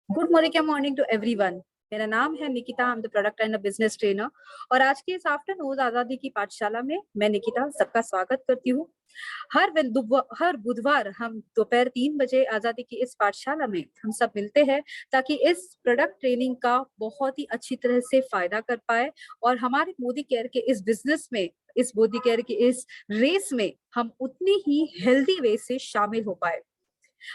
Good morning to everyone. मेरा नाम है Nikita, I am the product and business trainer. और आज के इस आफ्टरनून आजादी की पाठशाला में मैं निकिता सबका स्वागत करती हूँ। हर बुधवार हम दोपहर 3 बजे आजादी की इस पाठशाला में हम सब मिलते हैं ताकि इस प्रोडक्ट ट्रेनिंग का बहुत ही अच्छी तरह से फायदा कर पाए और हमारे मोदी केयर के इस बिजनेस में, इस मोदी केयर के इस रेस में हम उतनी ही हेल्दी वे से शामिल हो पाए।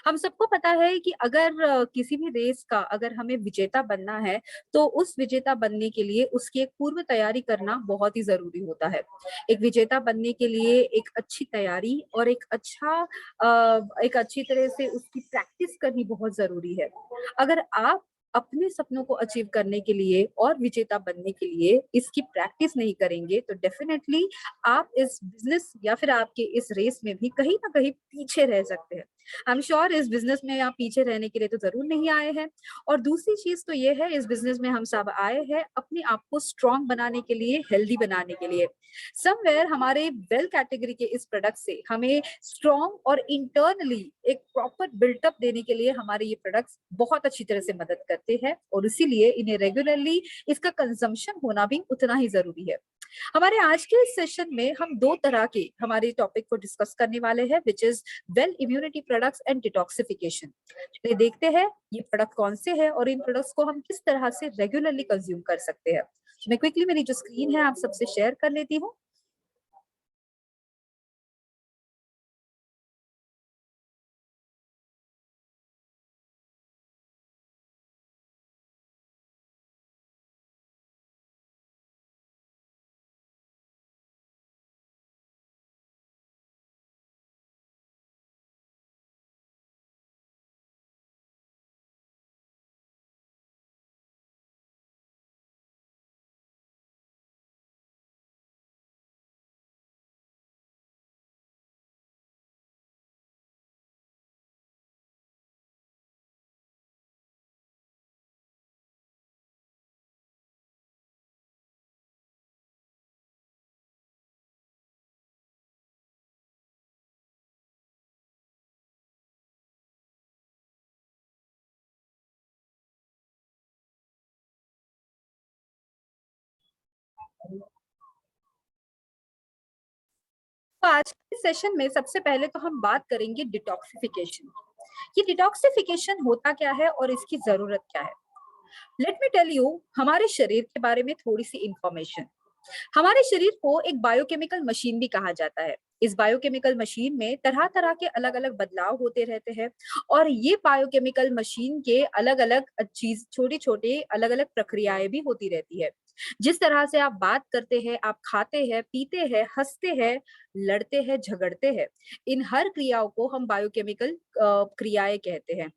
हम सबको पता है कि अगर किसी भी रेस का अगर हमें विजेता बनना है, तो उस विजेता बनने के लिए उसकी एक पूर्व तैयारी करना बहुत ही ज़रूरी होता है। एक विजेता बनने के लिए एक अच्छी तैयारी और एक अच्छी तरह से उसकी प्रैक्टिस करनी बहुत ज़रूरी है। अगर आप अपने सपनों को अचीव करने के लिए और विजेता बनने के लिए इसकी प्रैक्टिस नहीं करेंगे, तो डेफिनिटली आप इस बिज़नेस या फिर आपके इस रेस में भी कहीं न कहीं पीछे रह सकते हैं। आई एम श्योर इस बिज़नेस में आप पीछे रहने के लिए तो ज़रूर नहीं आए हैं। और दूसरी चीज़ तो ये है, इस बिज़नेस में हम सब आए हैं अपने आप को स्ट्रॉन्ग बनाने के लिए, हेल्दी बनाने के लिए। समवेयर हमारे वेल कैटेगरी के इस प्रोडक्ट से हमें स्ट्रॉन्ग और इंटरनली एक प्रॉपर बिल्टअप देने के लिए हमारे ये प्रोडक्ट्स बहुत अच्छी तरह से मदद करते हैं और इसीलिए इन्हें रेगुलरली इसका कंजम्पशन होना भी उतना ही ज़रूरी है। हमारे आज के इस सेशन में हम 2 तरह के हमारे टॉपिक को डिस्कस करने वाले हैं, which is well immunity products and detoxification. चलिए देखते हैं ये प्रोडक्ट कौन से हैं और इन प्रोडक्ट्स को हम किस तरह से रेगुलरली कंज्यूम कर सकते हैं। तो मैं क्विकली मेरी जो स्क्रीन है आप सबसे शेयर कर लेती हूँ। तो आज के सेशन में सबसे पहले तो हम बात करेंगे डिटॉक्सिफिकेशन। ये डिटॉक्सिफिकेशन होता क्या है और इसकी ज़रूरत क्या है? लेट मी टेल यू हमारे शरीर के बारे में थोड़ी-सी इन्फॉर्मेशन। हमारे शरीर को एक बायोकेमिकल मशीन भी कहा जाता है। इस बायोकेमिकल मशीन में तरह-तरह के अलग-अलग बदलाव होते रहते हैं और ये बायोकेमिकल मशीन के अलग-अलग चीज़ छोटे-छोटे अलग-अलग प्रक्रियाएँ भी होती रहती है। जिस तरह से आप बात करते हैं, आप खाते हैं, पीते हैं, हँसते हैं, लड़ते हैं, झगड़ते हैं, इन हर क्रियाओं को हम बायोकेमिकल क्रियाएँ कहते हैं।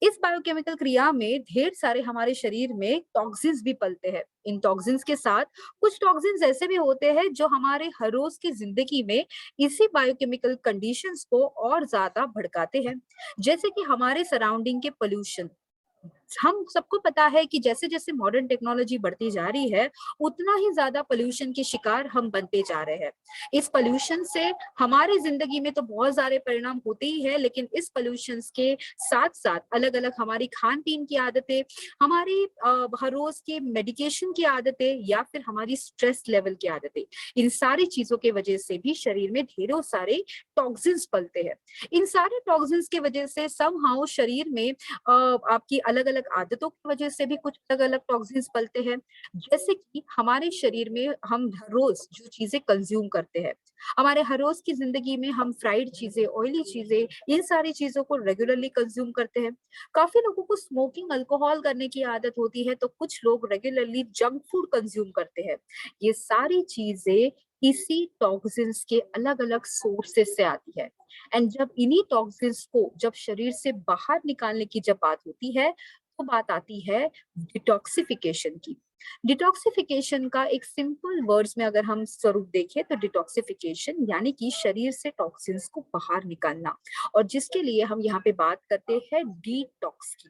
इस बायोकेमिकल क्रिया में ढेर सारे हमारे शरीर में टॉक्सिन्स भी पलते हैं। इन टॉक्सिन्स के साथ कुछ टॉक्सिन्स ऐसे भी होते हैं जो हमारे हर रोज की जिंदगी में इसी बायोकेमिकल कंडीशंस को और ज्यादा भड़काते हैं। जैसे कि हमारे सराउंडिंग के पोल्यूशन। हम सबको पता है कि जैसे-जैसे मॉडर्न टेक्नोलॉजी बढ़ती जा रही है, उतना ही ज़्यादा पॉल्यूशन के शिकार हम बनते जा रहे हैं। इस पॉल्यूशन से हमारी ज़िंदगी में तो बहुत सारे परिणाम होते ही हैं, लेकिन इस पॉल्यूशंस के साथ-साथ अलग-अलग हमारी खान-पीन की आदतें, हमारी हर रोज़ के मेडिकेशन की आदतें या फिर हमारी स्ट्रेस लेवल की आदतें, इन सारी चीज़ों के वजह से भी शरीर में ढेरों सारे टॉक्सिन्स पलते हैं। इन सारे टॉक्सिन्स की वजह से समहाउ शरीर में आपकी अलग-अलग आदतों की वजह से भी कुछ अलग-अलग टॉक्सिन्स पलते हैं। जैसे कि हमारे शरीर में हम हर रोज़ जो चीज़ें कंज़्यूम करते हैं, हमारे हर रोज़ की ज़िंदगी में हम फ्राइड चीज़ें, ऑयली चीज़ें, इन सारी चीज़ों को रेगुलरली कंज़्यूम करते हैं। काफ़ी लोगों को स्मोकिंग, अल्कोहल करने की आदत होती है, तो कुछ लोग रेगुलरली जंक फूड कंज़्यूम करते हैं। ये सारी चीज़ें इसी टॉक्सिन्स के अलग-अलग सोर्सेज़ से आती है। एंड जब इन्हीं टॉक्सिन्स को जब शरीर से बाहर निकालने की जब बात होती है, तो बात आती है डिटॉक्सिफिकेशन की। डिटॉक्सिफिकेशन का एक सिंपल वर्ड्स में अगर हम स्वरूप देखें तो डिटॉक्सिफिकेशन यानी कि शरीर से टॉक्सिन्स को बाहर निकालना और जिसके लिए हम यहाँ पे बात करते हैं डिटॉक्स की।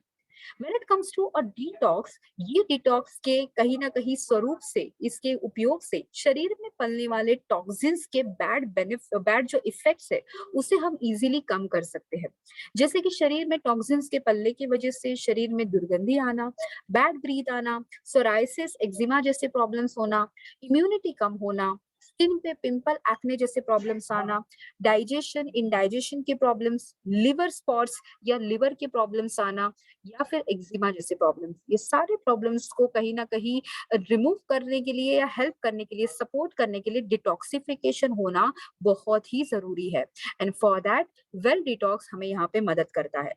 When it comes to a detox, ये डिटॉक्स के कहीं ना कहीं स्वरूप से, इसके उपयोग से शरीर में पलने वाले टॉक्सिन्स के बैड जो इफेक्ट्स है उसे हम इजीली कम कर सकते हैं। जैसे कि शरीर में टॉक्सिन्स के पलने की वजह से शरीर में दुर्गंधी आना, बैड ब्रीथ आना, सोराइसिस, एक्जिमा जैसे प्रॉब्लम्स होना, इम्यूनिटी कम होना, स्किन पे पिंपल, एक्ने जैसे प्रॉब्लम्स आना, डाइजेशन, इंडाइजेशन की प्रॉब्लम्स, लिवर स्पॉट्स या लिवर के प्रॉब्लम्स आना, या फिर एक्जिमा जैसे प्रॉब्लम्स, ये सारे प्रॉब्लम्स को कहीं ना कहीं रिमूव करने के लिए या हेल्प करने के लिए, सपोर्ट करने के लिए डिटॉक्सिफिकेशन होना बहुत ही जरूरी है। And for that well detox हमें यहाँ पे मदद करता है।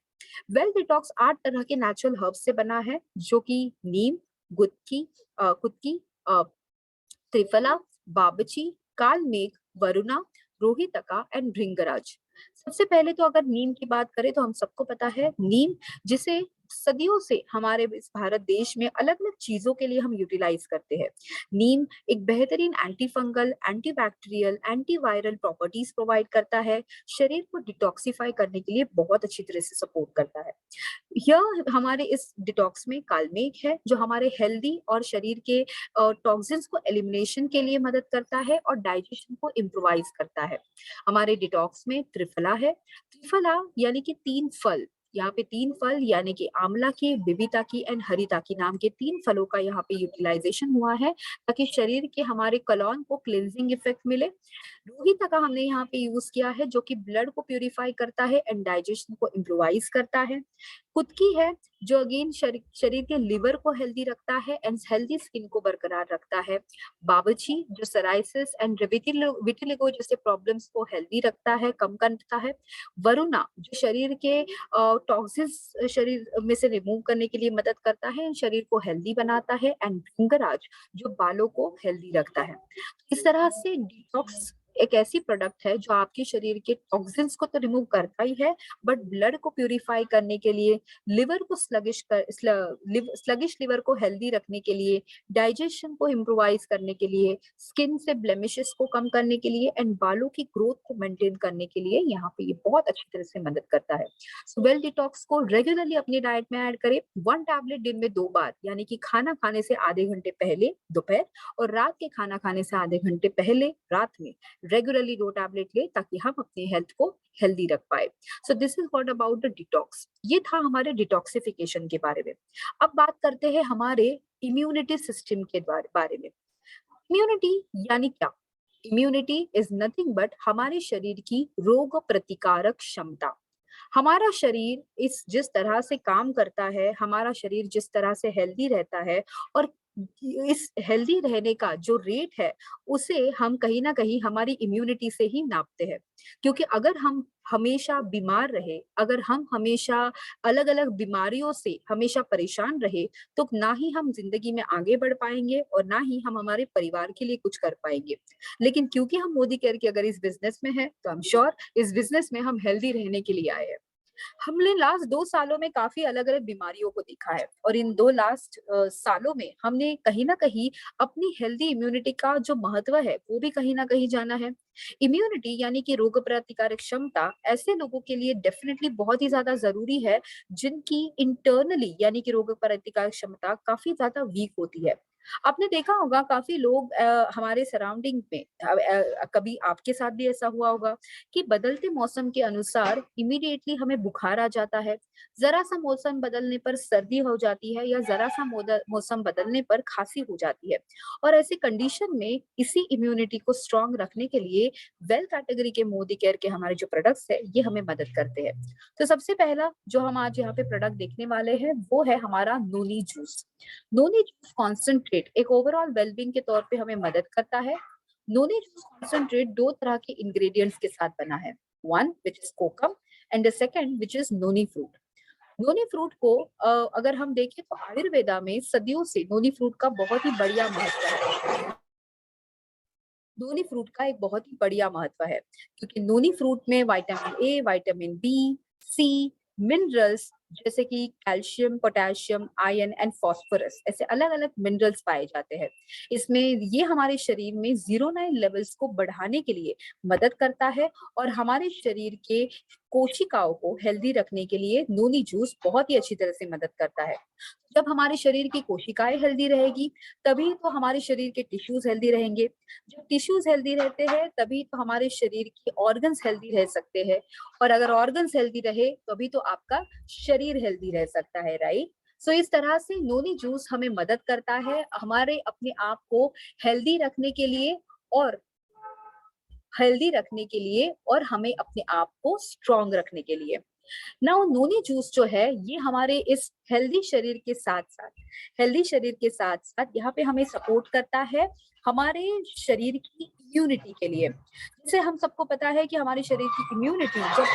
वेल डिटॉक्स 8 तरह के नेचुरल हर्ब्स से बना है, जो कि नीम, गुत्की, कुत्की, त्रिफला, बाबची, कालमेघ, वरुणा, रोहितका एंड भृंगराज। सबसे पहले तो अगर नीम की बात करें तो हम सबको पता है नीम, जिसे सदियों से हमारे इस भारत देश में अलग अलग चीजों के लिए हम यूटिलाइज करते हैं। नीम एक बेहतरीन anti fungal, anti bacterial, antiviral properties provide करता है, शरीर को डिटॉक्सिफाई करने के लिए बहुत अच्छी तरह से सपोर्ट करता है। यह हमारे इस डिटॉक्स में कालमेघ है, जो हमारे हेल्दी और शरीर के टॉक्सिन्स को एलिमिनेशन के लिए मदद करता है और डाइजेशन को इम्प्रोवाइज करता है। हमारे डिटॉक्स में त्रिफला है। त्रिफला यानी कि 3 फल, यहाँ पे 3 फल यानी कि आंवला की, बिबिता की एंड हरिता की नाम के 3 फलों का यहाँ पे यूटिलाइजेशन हुआ है, ताकि शरीर के हमारे कॉलोन को क्लींजिंग इफेक्ट मिले। रोहित का हमने यहाँ पे यूज किया है, जो कि ब्लड को प्यूरिफाई करता है एंड डाइजेशन को इम्प्रोवाइज करता है। कुत्की है, जो अगेन शरीर के लिवर को हेल्दी रखता है एंड हेल्दी स्किन को बरकरार रखता है। बाबची, जो सराइसिस एंड विटिलिगो जैसे प्रॉब्लम्स को हेल्दी रखता है, कम करता है। वरुणा, जो शरीर के टॉक्सिन्स शरीर में से रिमूव करने के लिए मदद करता है, शरीर को हेल्दी बनाता है। एंड भृंगराज, जो बालों को हेल्दी रखता है। इस तरह से डिटॉक्स एक ऐसी प्रोडक्ट है जो आपके शरीर के टॉक्सिन्स को तो रिमूव करता ही है, बट ब्लड को प्यूरिफाई करने के लिए, लिवर को स्लगिश लिवर को हेल्दी रखने के लिए, डाइजेशन को इम्प्रोवाइज करने के लिए, स्किन से ब्लेमिशेस को कम करने के लिए एंड बालों की ग्रोथ को मेंटेन करने के लिए यहाँ पे ये बहुत अच्छी तरह से मदद करता है। सो वेल डिटॉक्स को रेगुलरली अपनी डाइट में ऐड करें। 1 टैबलेट दिन में 2 बार, यानी कि खाना खाने से आधे घंटे पहले दोपहर, और रात के खाना खाने से आधे घंटे पहले रात में रेगुलरली 2 टैबलेट ले, ताकि हम अपनी हेल्थ को हेल्दी रख पाए। So this is what about the detox. ये था हमारे डिटॉक्सिफिकेशन के बारे में। अब बात करते हैं हमारे इम्यूनिटी सिस्टम के बारे में। इम्यूनिटी यानी क्या? इम्यूनिटी इज नथिंग बट हमारे शरीर की रोग प्रतिकारक क्षमता। हमारा शरीर इस जिस तरह से काम करता है, हमारा शरीर जिस तरह से हेल्दी रहता है, और इस हेल्दी रहने का जो रेट है, उसे हम कहीं ना कहीं हमारी इम्यूनिटी से ही नापते हैं। क्योंकि अगर हम हमेशा बीमार रहे, अगर हम हमेशा अलग अलग बीमारियों से हमेशा परेशान रहे, तो ना ही हम जिंदगी में आगे बढ़ पाएंगे और ना ही हम हमारे परिवार के लिए कुछ कर पाएंगे। लेकिन क्योंकि हम मोदी केयर के अगर इस बिजनेस में है, तो आई एम श्योर इस बिजनेस में हम हेल्दी रहने के लिए आए हैं। हमने लास्ट 2 सालों में काफी अलग-अलग बीमारियों को देखा है, और इन 2 लास्ट सालों में हमने कहीं न कहीं अपनी हेल्दी इम्यूनिटी का जो महत्व है, वो भी कहीं न कहीं जाना है। इम्यूनिटी यानी कि रोग प्रतिकारक क्षमता ऐसे लोगों के लिए डेफिनिटली बहुत ही ज़्यादा ज़रूरी है, जिनकी इंटरनली यानी कि रोग प्रतिकारक क्षमता काफ़ी ज़्यादा वीक होती है। आपने देखा होगा काफ़ी लोग हमारे सराउंडिंग में, कभी आपके साथ भी ऐसा हुआ होगा कि बदलते मौसम के अनुसार इमीडिएटली हमें बुखार आ जाता है, जरा सा मौसम बदलने पर सर्दी हो जाती है, या जरा सा मौसम बदलने पर खांसी हो जाती है। और ऐसी कंडीशन में इसी इम्यूनिटी को स्ट्रांग रखने के लिए वेल कैटेगरी के मोदी केयर के हमारे जो प्रोडक्ट्स है, ये हमें मदद करते हैं। तो सबसे पहला जो हम आज यहाँ पे प्रोडक्ट देखने वाले हैं, वो है हमारा noni juice. Noni juice concentrate एक ओवरऑल वेलबींग के तौर पे हमें मदद करता है। नोनी जूस कॉन्सेंट्रेट 2 तरह के इंग्रेडिएंट्स के साथ बना है। One which is kokum and the second which is noni fruit. Noni fruit को अगर हम देखें तो आयुर्वेदा में सदियों से नोनी फ्रूट का बहुत ही बढ़िया महत्व है। नोनी फ्रूट का एक बहुत ही बढ़िया महत्व है, क्योंकि नोनी फ्रूट में vitamin A, vitamin B, C, minerals जैसे कि calcium, potassium, iron and phosphorus, ऐसे अलग अलग मिनरल्स पाए जाते हैं। इसमें ये हमारे शरीर में 09 लेवल्स को बढ़ाने के लिए मदद करता है, और हमारे शरीर के कोशिकाओं को हेल्दी रखने के लिए नोनी जूस बहुत ही अच्छी तरह से मदद करता है। जब हमारे शरीर की कोशिकाएं हेल्दी रहेगी, तभी तो हमारे शरीर के टिश्यूज हेल्दी रहेंगे। जब टिश्यूज हेल्दी रहते हैं, तभी तो हमारे शरीर के ऑर्गन्स हेल्दी रह सकते हैं। और अगर ऑर्गन्स हेल्दी रहे, तभी तो आपका शरीर हेल्दी रह सकता है, राइट? सो इस तरह से नोनी जूस हमें मदद करता है हमारे अपने आप को हेल्दी रखने के लिए, और और हमें अपने आप को स्ट्रांग रखने के लिए। नाउ नोनी जूस जो है, ये हमारे इस हेल्दी शरीर के साथ साथ यहाँ पे हमें सपोर्ट करता है हमारे शरीर की इम्यूनिटी के लिए। जैसे हम सबको पता है कि हमारे शरीर की इम्यूनिटी जब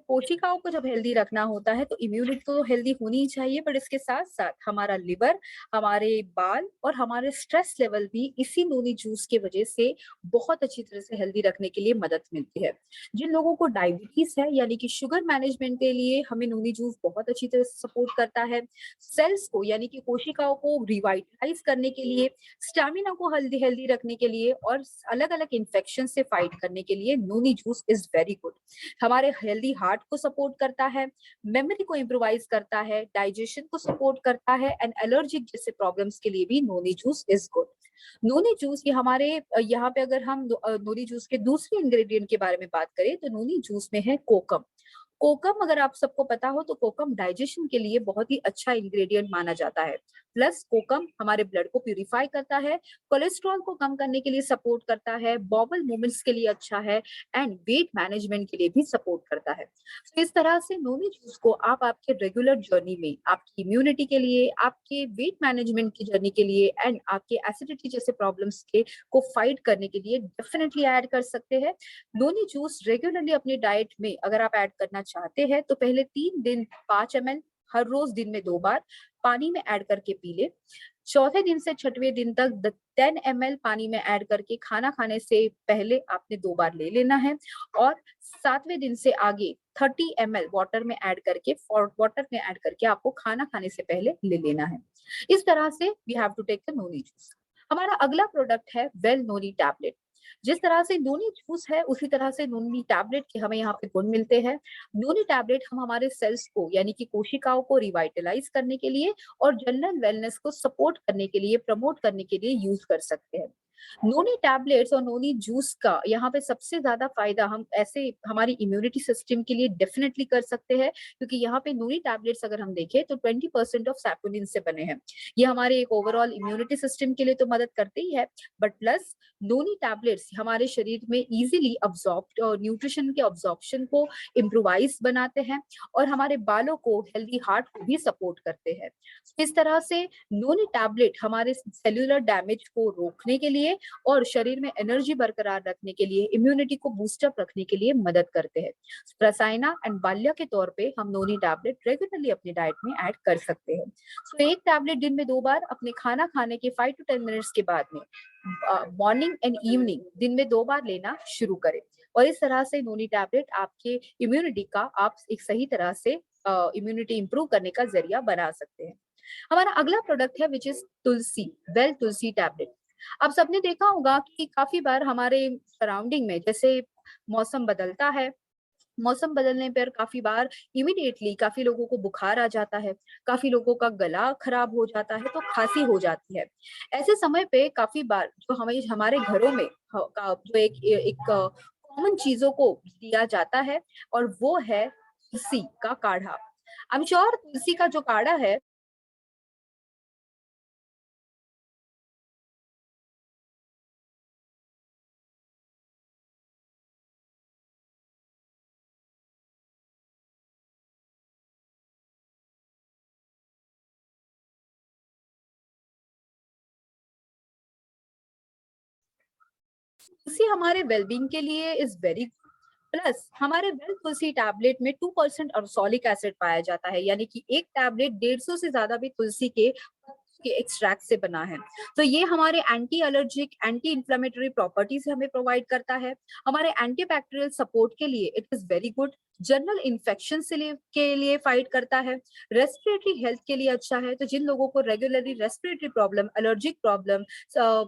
कोशिकाओं को जब हेल्दी रखना होता है, तो इम्यूनिटी तो हेल्दी होनी ही चाहिए, बट इसके साथ साथ हमारा लिवर, हमारे बाल और हमारे स्ट्रेस लेवल भी इसी नोनी जूस के वजह से बहुत अच्छी तरह से हेल्दी रखने के लिए मदद मिलती है। जिन लोगों को डायबिटीज है, यानी कि शुगर मैनेजमेंट के लिए हमें नोनी जूस बहुत अच्छी तरह से सपोर्ट करता है। सेल्स को यानी कि कोशिकाओं को रिवाइटलाइज करने के लिए, स्टैमिना को हेल्दी हेल्दी रखने के लिए और अलग अलग इन्फेक्शन से फाइट करने के लिए noni juice is very good. हमारे हेल्दी हार्ट को सपोर्ट करता है, मेमोरी को इम्प्रोवाइज करता है, डाइजेशन को सपोर्ट करता है, एंड एलर्जिक जैसे प्रॉब्लम्स के लिए भी noni juice is good. Noni juice ये हमारे यहाँ पे अगर हम नोनी जूस के दूसरे इंग्रेडिएंट के बारे में बात करें, तो नोनी जूस में है कोकम। कोकम अगर आप सबको पता हो, तो कोकम डाइजेशन के लिए बहुत ही अच्छा इंग्रेडिएंट माना जाता है। प्लस कोकम हमारे ब्लड को प्यूरिफाई करता है, कोलेस्ट्रॉल को कम करने के लिए सपोर्ट करता है, बॉबल मूवमेंट्स के लिए अच्छा है, एंड वेट मैनेजमेंट के लिए भी सपोर्ट करता है। तो इस तरह से नोनी जूस को आप आपके रेगुलर जर्नी में, आपकी इम्यूनिटी के लिए, आपके वेट मैनेजमेंट की जर्नी के लिए, एंड आपके एसिडिटी जैसे प्रॉब्लम्स के को फाइट करने के लिए डेफिनेटली ऐड कर सकते हैं। नोनी जूस रेगुलरली अपनी डाइट में अगर आप ऐड करना चाहते हैं, तो पहले 3 दिन 5 ml हर रोज दिन में 2 बार पानी में ऐड करके पी ले। चौथे दिन से छठवें दिन तक 10 ml पानी में ऐड करके खाना खाने से पहले आपने 2 बार ले लेना है। और 7वें दिन से आगे 30 ml वाटर में ऐड करके आपको खाना खाने से पहले ले लेना है। इस तरह से we have to take the noni juice. हमारा अगला प्रोडक्ट है वेल नोनी टैबलेट। जिस तरह से नोनी जूस है, उसी तरह से नोनी टैबलेट के हमें यहाँ पे गुण मिलते हैं। नोनी टैबलेट हम हमारे सेल्स को यानी कि कोशिकाओं को रिवाइटलाइज करने के लिए और जनरल वेलनेस को सपोर्ट करने के लिए, प्रमोट करने के लिए यूज कर सकते हैं। नोनी टैबलेट्स और नोनी जूस का यहाँ पे सबसे ज्यादा फायदा हम ऐसे हमारी इम्यूनिटी सिस्टम के लिए डेफिनेटली कर सकते हैं, क्योंकि यहाँ पे नोनी टैबलेट्स अगर हम देखें तो 20% ऑफ सैपोनिन से बने हैं। ये हमारे एक ओवरऑल इम्यूनिटी सिस्टम के लिए तो मदद करते ही है, बट प्लस नोनी टैबलेट्स हमारे शरीर में इजीली अब्सॉर्ब और न्यूट्रिशन के अब्सॉर्प्शन को इम्प्रोवाइज बनाते हैं, और हमारे बालों को, हेल्दी हार्ट को भी सपोर्ट करते हैं। इस तरह से नोनी टैबलेट हमारे सेल्यूलर डैमेज को रोकने के लिए और शरीर में एनर्जी बरकरार रखने के लिए, इम्यूनिटी को बूस्टअप रखने के लिए मदद करते हैं। रसायना एंड बाल्या के तौर पे हम नोनी टैबलेट रेगुलरली अपनी डाइट में ऐड कर सकते हैं। सो एक टैबलेट दिन में 2 बार अपने खाना खाने के 5 to 10 मिनट्स के बाद में, मॉर्निंग एंड इवनिंग दिन में 2 बार लेना शुरू करें। और इस तरह से नोनी टैबलेट आपके इम्यूनिटी का, आप एक सही तरह से इम्यूनिटी इंप्रूव करने का जरिया बना सकते हैं। हमारा अगला प्रोडक्ट है which is Tulsi, well Tulsi tablet. आप सबने देखा होगा कि काफी बार हमारे सराउंडिंग में, जैसे मौसम बदलता है, मौसम बदलने पर काफी बार इमिडिएटली काफी लोगों को बुखार आ जाता है, काफी लोगों का गला खराब हो जाता है, तो खांसी हो जाती है। ऐसे समय पे काफी बार जो हमें हमारे घरों में जो एक कॉमन चीजों को दिया जाता है, और वो है तुलसी का काढ़ा। आई एम श्योर तुलसी का जो काढ़ा है, तुलसी हमारे वेलबींग के लिए इज वेरी, प्लस हमारे वेल तुलसी टैबलेट में 2% अर्सोलिक एसिड पाया जाता है, यानी कि एक टैबलेट 150 से ज्यादा भी तुलसी के के एक्सट्रैक्ट से बना है। तो ये हमारे anti allergic, anti inflammatory properties हमें प्रोवाइड करता है। हमारे एंटीबैक्टीरियल सपोर्ट के लिए it is very good. General infection के लिए फाइट करता है। रेस्पिरेटरी हेल्थ के लिए अच्छा है। तो जिन लोगों को regularly respiratory problem, allergic problem,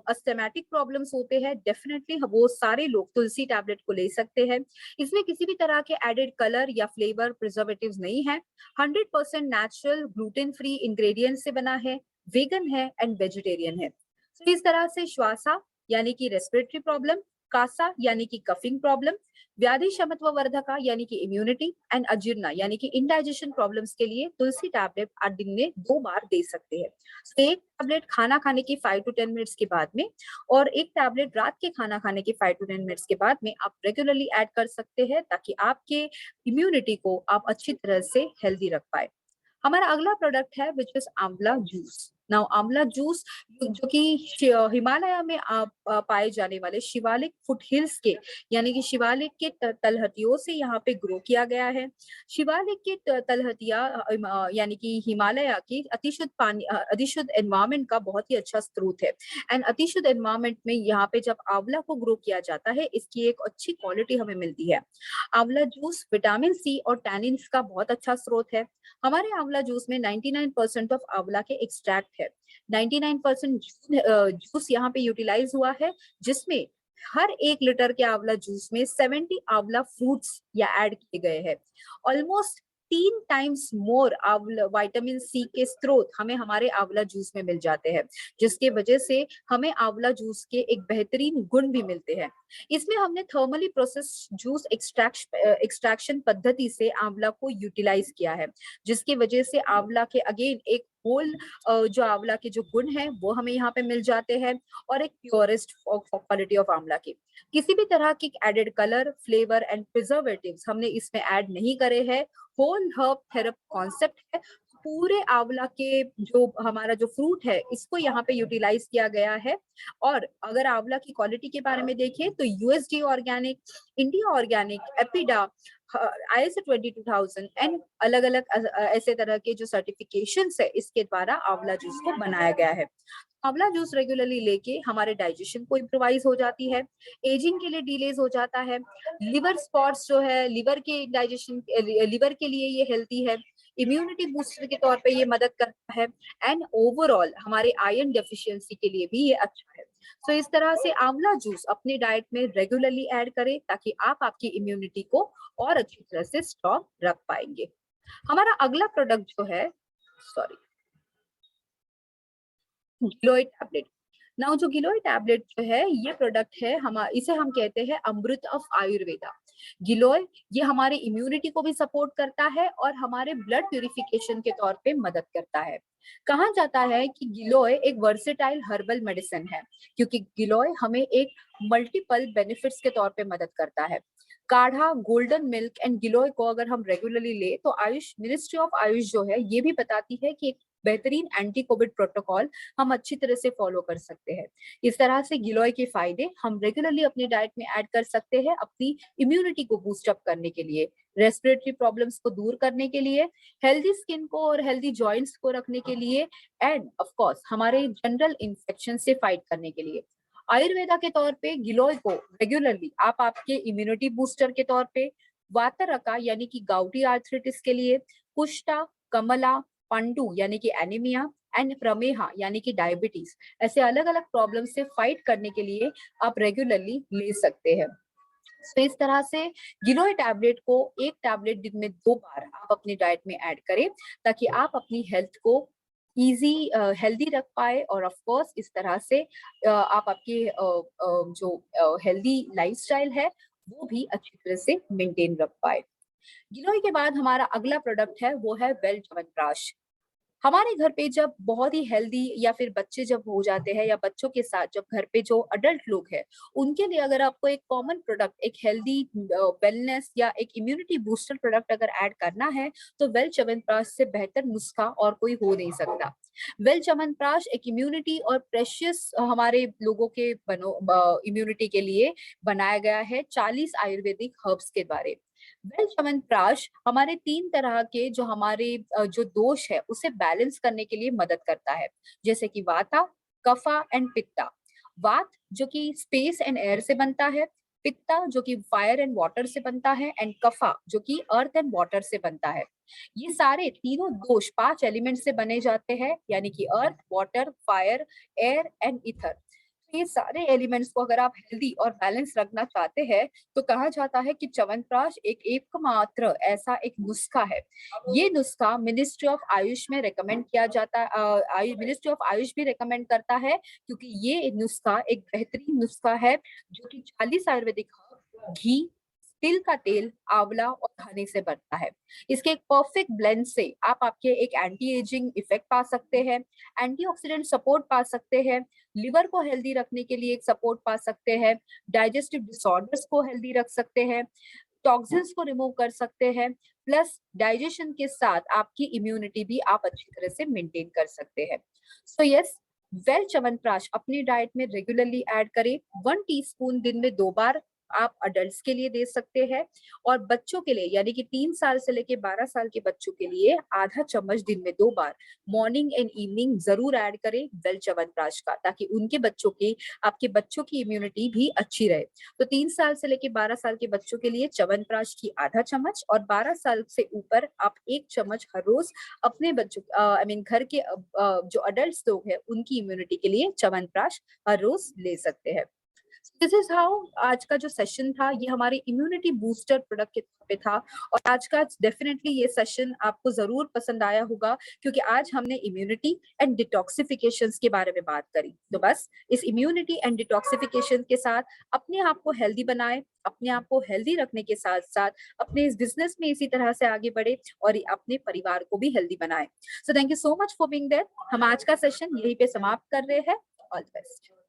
asthmatic problems होते हैं, डेफिनेटली वो सारे लोग तुलसी टैबलेट को ले सकते हैं। इसमें किसी भी तरह के एडेड कलर या फ्लेवर प्रिजर्वेटिव्स नहीं है। 100% नेचुरल ग्लूटेन फ्री इंग्रेडिएंट से बना है, वेगन है एंड वेजिटेरियन है। तो इस तरह से श्वासा यानी कि रेस्पिरेटरी प्रॉब्लम, कासा यानी कि कफिंग प्रॉब्लम, व्याधि क्षमत्व वर्धका यानी कि इम्यूनिटी एंड अजीर्णा यानी कि इंडाइजेशन प्रॉब्लम्स के लिए तुलसी टैबलेट आप दिन में 2 बार दे सकते हैं। तो एक टैबलेट खाना खाने के 5 to 10 मिनट्स के बाद में और एक टैबलेट रात के खाना खाने के 5 to 10 मिनट्स के बाद में आप रेगुलरली ऐड कर सकते हैं, ताकि आपके इम्यूनिटी को आप अच्छी तरह से हेल्दी रख पाए। हमारा अगला प्रोडक्ट है विच इज आंवला जूस। नाउ आंवला जूस जो कि हिमालय में पाए जाने वाले शिवालिक फुट हिल्स के यानी कि शिवालिक के तलहटियों से यहाँ पे ग्रो किया गया है। शिवालिक के तलहटिया यानी कि हिमालय की अतिशुद्ध पानी, अतिशुद्ध एनवायरमेंट का बहुत ही अच्छा स्रोत है। एंड अतिशुद्ध एनवायरमेंट में यहाँ पे जब आंवला को ग्रो किया जाता है, इसकी एक अच्छी क्वालिटी हमें मिलती है। आंवला जूस विटामिन सी और टैनिन्स का बहुत अच्छा स्रोत है। हमारे आंवला जूस में 99% ऑफ आंवला के एक्सट्रैक्ट है। 99% जूस यहाँ पे यूटिलाइज हुआ है, जिसमें हर 1 लीटर के आंवला जूस में 70 आंवला फ्रूट्स या ऐड किए गए हैं। ऑलमोस्ट 3 टाइम्स मोर आंवला विटामिन सी के स्रोत हमें हमारे आंवला जूस में मिल जाते हैं, जिसके वजह से हमें आंवला जूस के एक बेहतरीन गुण भी मिलते हैं। इसमें हमने थर्मली प्रोसेस जूस एक्सट्रैक्शन पद्धति से आंवला को यूटिलाइज किया है, जिसकी वजह से आंवला के अगेन एक होल जो आंवला के जो गुण हैं वो हमें यहाँ पे मिल जाते हैं, और एक प्योरेस्ट क्वालिटी ऑफ आंवला की। किसी भी तरह की added colour, flavour and preservatives हमने इसमें ऐड नहीं करे हैं। होल हर्ब थेरेपी कॉन्सेप्ट है। पूरे आंवला के जो हमारा जो फ्रूट है, इसको यहाँ पे यूटिलाइज किया गया है। और अगर आंवला की क्वालिटी के बारे में देखें तो USD organic, India organic, APEDA, ISO 22000 and अलग अलग ऐसे तरह के जो सर्टिफिकेशंस है, इसके द्वारा आंवला जूस को बनाया गया है। आंवला जूस रेगुलरली लेके हमारे डाइजेशन को इम्प्रोवाइज हो जाती है, एजिंग के लिए डिलेज हो जाता है, लिवर स्पॉट्स जो है, लिवर के डाइजेशन, लिवर के लिए ये हेल्थी है, इम्यूनिटी बूस्टर के तौर पे ये मदद करता है, एंड ओवरऑल हमारे आयरन डेफिशिएंसी के लिए भी ये अच्छा है। तो इस तरह से आंवला जूस अपनी डाइट में रेगुलरली ऐड करें, ताकि आप आपकी इम्यूनिटी को और अच्छी तरह से स्ट्रॉन्ग रख पाएंगे। हमारा अगला प्रोडक्ट जो है, सॉरी, गिलोय टैबलेट। नाउ जो गिलोय टैबलेट जो है, ये प्रोडक्ट है, हम इसे हम कहते हैं अमृत ऑफ आयुर्वेदा। गिलोय ये हमारे इम्यूनिटी को भी सपोर्ट करता है और हमारे ब्लड प्यूरिफिकेशन के तौर पे मदद करता है। कहा जाता है कि गिलोय एक वर्सेटाइल हर्बल मेडिसिन है, क्योंकि गिलोय हमें एक मल्टीपल बेनिफिट्स के तौर पे मदद करता है। काढ़ा, गोल्डन मिल्क एंड गिलोय को अगर हम रेगुलरली ले, तो आयुष मिनिस्ट्री ऑफ आयुष जो है, ये भी बताती है कि एक बेहतरीन एंटी कोविड प्रोटोकॉल हम अच्छी तरह से फॉलो कर सकते हैं। इस तरह से गिलोय के फायदे हम रेगुलरली अपनी डाइट में ऐड कर सकते हैं, अपनी इम्यूनिटी को बूस्ट अप करने के लिए, रेस्पिरेटरी प्रॉब्लम्स को दूर करने के लिए, हेल्दी स्किन को और हेल्दी जॉइंट्स को रखने के लिए, एंड ऑफ कोर्स हमारे जनरल इन्फेक्शन से फाइट करने के लिए। आयुर्वेदा के तौर पे गिलोय को रेगुलरली आप आपके इम्यूनिटी बूस्टर के तौर पे, वातरका यानी कि गाउटी आर्थराइटिस के लिए, कुष्ठा, कमला, पंडु यानी कि एनीमिया एंड प्रमेहा यानी कि डायबिटीज, ऐसे अलग अलग प्रॉब्लम से फाइट करने के लिए आप रेगुलरली ले सकते हैं। तो इस तरह से गिलोय टैबलेट को एक टैबलेट दिन में 2 बार आप अपनी डाइट में ऐड करें, ताकि आप अपनी हेल्थ को इजी हेल्दी रख पाए, और ऑफ कोर्स इस तरह से आप आपकी जो हेल्दी लाइफस्टाइल है वो भी अच्छी तरह से मेंटेन रख पाए। गिलोय के बाद हमारा अगला प्रोडक्ट है, वो है वेल च्यवनप्राश। हमारे घर पे जब बहुत ही हेल्दी या फिर बच्चे जब हो जाते हैं, या बच्चों के साथ जब घर पे जो अडल्ट लोग हैं, उनके लिए अगर आपको एक कॉमन प्रोडक्ट, एक हेल्दी वेलनेस या एक इम्यूनिटी बूस्टर प्रोडक्ट अगर ऐड करना है, तो वेल च्यवनप्राश से बेहतर नुस्खा और कोई हो नहीं सकता। वेल च्यवनप्राश एक इम्यूनिटी और प्रेशियस हमारे लोगों के इम्यूनिटी के लिए बनाया गया है 40 आयुर्वेदिक हर्ब्स के द्वारा। वेल च्यवनप्राश हमारे 3 तरह के जो हमारे जो दोष है उसे बैलेंस करने के लिए मदद करता है, जैसे कि वाता, कफा एंड पित्ता। वात जो कि स्पेस एंड एयर से बनता है, पित्ता जो कि फायर एंड वाटर से बनता है एंड कफा जो कि अर्थ एंड वाटर से बनता है। ये सारे तीनों दोष 5 एलिमेंट से बने जाते हैं, यानी कि earth, water, fire, air and ether. ये सारे एलिमेंट्स को अगर आप हेल्दी और बैलेंस रखना चाहते हैं तो कहा जाता है कि च्यवनप्राश एक एकमात्र ऐसा एक नुस्खा है। ये नुस्खा मिनिस्ट्री ऑफ आयुष में रेकमेंड किया जाता मिनिस्ट्री ऑफ आयुष भी रेकमेंड करता है, क्योंकि ये नुस्खा एक बेहतरीन नुस्खा है जो कि 40 आयुर्वेदिक हर्ब, घी, तिल का तेल, आंवला और हनी से बनता है। इसके एक परफेक्ट ब्लेंड से आप आपके एक एंटी एजिंग इफेक्ट पा सकते हैं, एंटीऑक्सीडेंट सपोर्ट पा सकते हैं, लिवर को हेल्दी रखने के लिए एक सपोर्ट पा सकते हैं, डाइजेस्टिव डिसऑर्डर्स को हेल्दी रख सकते हैं, टॉक्सिन्स को रिमूव कर सकते हैं, प्लस डाइजेशन के साथ आपकी इम्यूनिटी भी आप अच्छी तरह से मेंटेन कर सकते हैं। सो यस, वेल च्यवनप्राश अपनी डाइट में रेगुलरली ऐड करें। 1 टीस्पून दिन में 2 बार आप अडल्ट्स के लिए दे सकते हैं, और बच्चों के लिए यानी कि 3 साल से लेके 12 साल के बच्चों के लिए आधा चम्मच दिन में 2 बार मॉर्निंग एंड इवनिंग जरूर ऐड करें वेल च्यवनप्राश का, ताकि उनके बच्चों की आपके बच्चों की इम्यूनिटी भी अच्छी रहे। तो 3 साल से लेके 12 साल के बच्चों के लिए च्यवनप्राश की आधा चम्मच, और 12 साल से ऊपर आप 1 चम्मच हर रोज अपने बच्चों आई मीन घर के जो अडल्ट लोग हैं उनकी इम्यूनिटी के लिए च्यवनप्राश हर रोज ले सकते हैं। दिस इज हाउ आज का जो सेशन था ये हमारे इम्यूनिटी बूस्टर प्रोडक्ट के पे था। और आज का डेफिनेटली ये सेशन आपको जरूर पसंद आया होगा, क्योंकि आज हमने इम्यूनिटी एंड डिटॉक्सिफिकेशंस के बारे में बात करी। तो बस इस इम्यूनिटी एंड डिटॉक्सिफिकेशन के साथ अपने आप को हेल्दी बनाए, अपने आप को हेल्दी रखने के साथ साथ अपने इस बिजनेस में इसी तरह से आगे बढ़े और अपने परिवार को भी हेल्दी बनाए। So thank you so much for being there. हम आज का सेशन यहीं पे समाप्त कर रहे हैं। All the best.